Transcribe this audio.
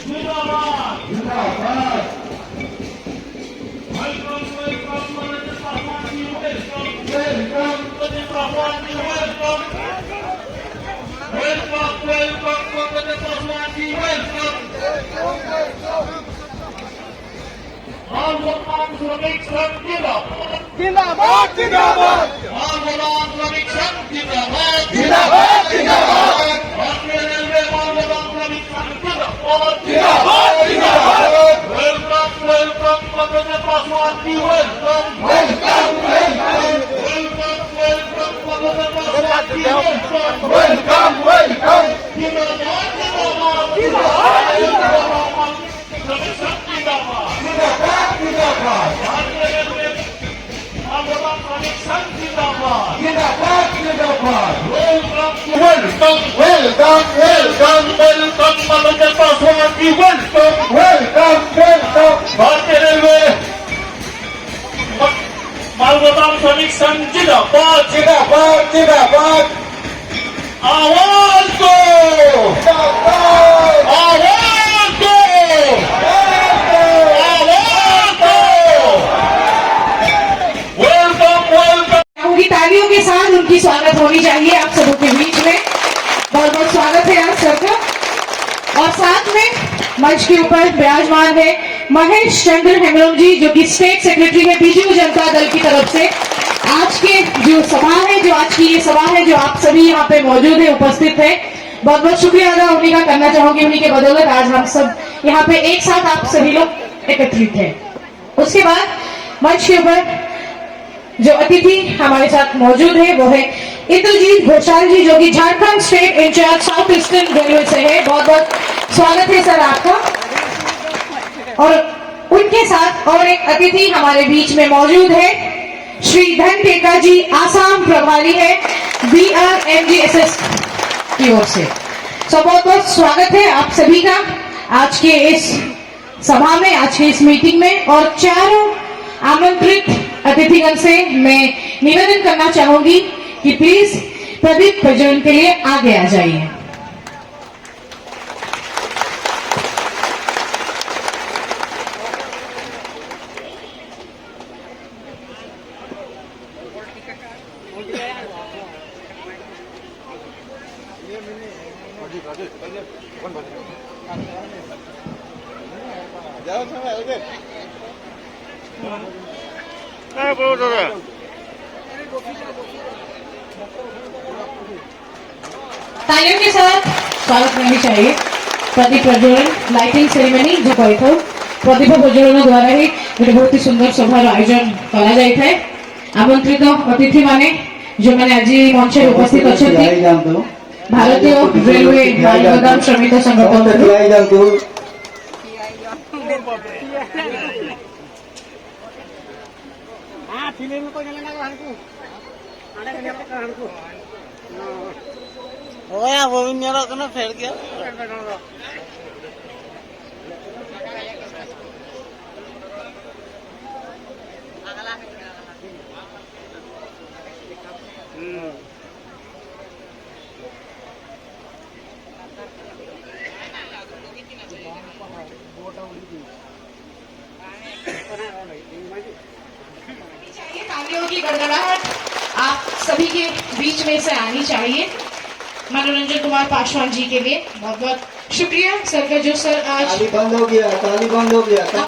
जिंदाबाद जिंदाबाद जिंदाबाद जिंदाबाद भारतीय रेलवे मालगोदाम श्रमिक संघ जिंदाबाद जिंदाबाद जिंदाबाद आवाज दो आवाज दो आवाज दो वेलकम वेलकम। उनकी तालियों के साथ उनकी स्वागत होनी चाहिए आप सबों के बीच में। बहुत बहुत स्वागत है आप सबका। और साथ में मंच के ऊपर विराजमान है महेश चंद्र हेम्ब्रम जी, जो कि स्टेट सेक्रेटरी है बीजेपी जनता दल की तरफ से। आज के जो सभा है, जो आज की ये सभा है, जो आप सभी यहाँ पे मौजूद है, उपस्थित है, बहुत बहुत शुक्रिया अदा उन्हीं का करना चाहूंगी। उन्हीं के बदौलत आज हम सब यहाँ पे एक साथ आप सभी लोग एकत्रित हैं। उसके बाद मंच के ऊपर जो अतिथि हमारे साथ मौजूद है वो है इंद्रजीत घोषाल जी, जो कि Jharkhand state incharge south eastern railway से है। बहुत बहुत स्वागत है सर आपका। और उनके साथ और एक अतिथि हमारे बीच में मौजूद है श्री धन टेका जी, आसाम प्रभारी है BRMGSS की ओर से। बहुत बहुत स्वागत है आप सभी का आज के इस सभा में, आज के इस मीटिंग में। और चारों आमंत्रित अतिथिगण से मैं निवेदन करना चाहूंगी कि प्लीज प्रदीप प्रज्वलन के लिए आगे आ जाइए। तालियों के साथ स्वागत करनी चाहिए। प्रदीप प्रज्वलन लाइटिंग सेरेमनी जो कही प्रदीप प्रज्वलन द्वारा ही गोटे बहुत ही सुंदर सभार आयोजन करा जाए थे। आमंत्रित अतिथि माने जो मैंने आज मंच उपस्थित अच्छा भारतीय रेलवे मालगोदाम श्रमिक संघ फेर गया तालियों की गड़गड़ाहट आप सभी के बीच में से आनी चाहिए मनोरंजन कुमार पासवान जी के लिए। बहुत बहुत शुक्रिया सर का, जो सर आज ताली बंद हो गया।